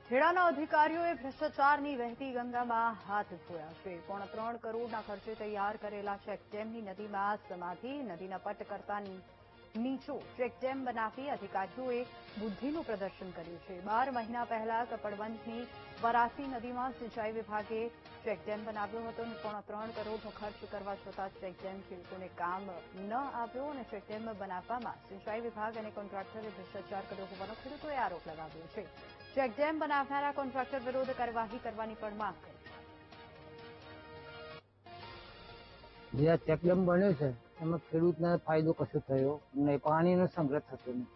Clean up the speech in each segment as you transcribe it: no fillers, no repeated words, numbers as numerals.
ખેડાના અધિકારીઓએ ભ્રષ્ટાચારની વહેતી ગંગામાં હાથ ધોયા છે। 3.5 કરોડના ખર્ચે તૈયાર કરેલા ચેકડેમની નદીમાં સમાધિ, નદીના પટ કરતા નીચો ચેકડેમ બનાવી અધિકારીઓએ બુદ્ધિનું પ્રદર્શન કર્યું છે। 12 મહિના પહેલા કપડવંજની વરાસી નદીમાં સિંચાઈ વિભાગે ચેકડેમ બનાવ્યો હતો અને 3.5 કરોડનો ખર્ચ કરવા છતાં ચેકડેમ ખેડૂતોને કામ ન આવ્યો અને ચેકડેમ બનાવવામાં સિંચાઈ વિભાગ અને કોન્ટ્રાક્ટરે ભ્રષ્ટાચાર કર્યો હોવાનો ખેડૂતોએ આરોપ લગાવ્યો છે। ચેકડેમ બનાવનારા કોન્ટ્રાક્ટર વિરુદ્ધ કાર્યવાહી કરવાની પણ માંગ કરી। જે ચેકડેમ બન્યો છે એમાં ખેડૂતને ફાયદો કશો થયો નહીં, પાણીનો સંગ્રહ થતો નથી।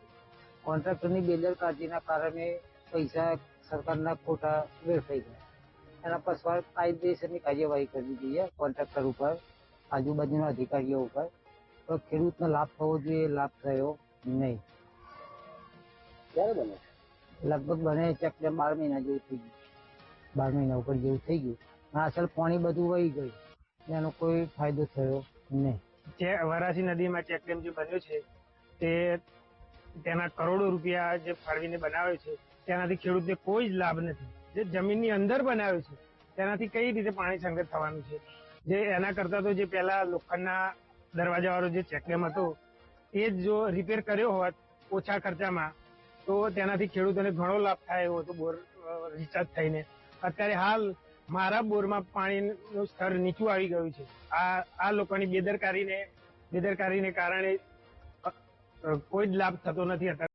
કોન્ટ્રાક્ટરની બેદરકારીના કારણે પૈસા સરકારના ખોટા વેડફાઈ ગયા। એના પછી કાયદેસરની કાર્યવાહી કરવી જોઈએ કોન્ટ્રાક્ટર ઉપર, આજુબાજુના અધિકારીઓ ઉપર, તો ખેડૂતને લાભ થવો જોઈએ, લાભ થયો નહીં। ક્યારે બને? લગભગ બને ચેકડેમ 12 મહિના જેવું થઈ ગયું, 12 મહિના ઉપર જેવું થઈ ગયું। અસલ પાણી બધું વહી ગયું, એનો કોઈ ફાયદો થયો નહીં। વરાસી નદીમાં ચેકડેમ જે બન્યો છે તેના કરોડો રૂપિયા જે ફાળવીને બનાવ્યો છે તેનાથી ખેડૂતને કોઈ જ લાભ નથી। જે જમીનની અંદર બનાવ્યો છે તેનાથી કઈ રીતે પાણી સંગ્રહ થવાનું છે? જે એના કરતા તો જે પેલા લોખંડના દરવાજા વાળો જે ચેકડેમ હતો એ જ જો રિપેર કર્યો હોત ઓછા ખર્ચામાં તો તેનાથી ખેડૂતોને ઘણો લાભ થાય એવો હતો બોર રિચાર્જ થઈને। અત્યારે હાલ મારા બોરમાં પાણીનું સ્તર નીચું આવી ગયું છે। આ લોકોની બેદરકારીને કારણે કોઈ જ લાભ થતો નથી અત્યારે।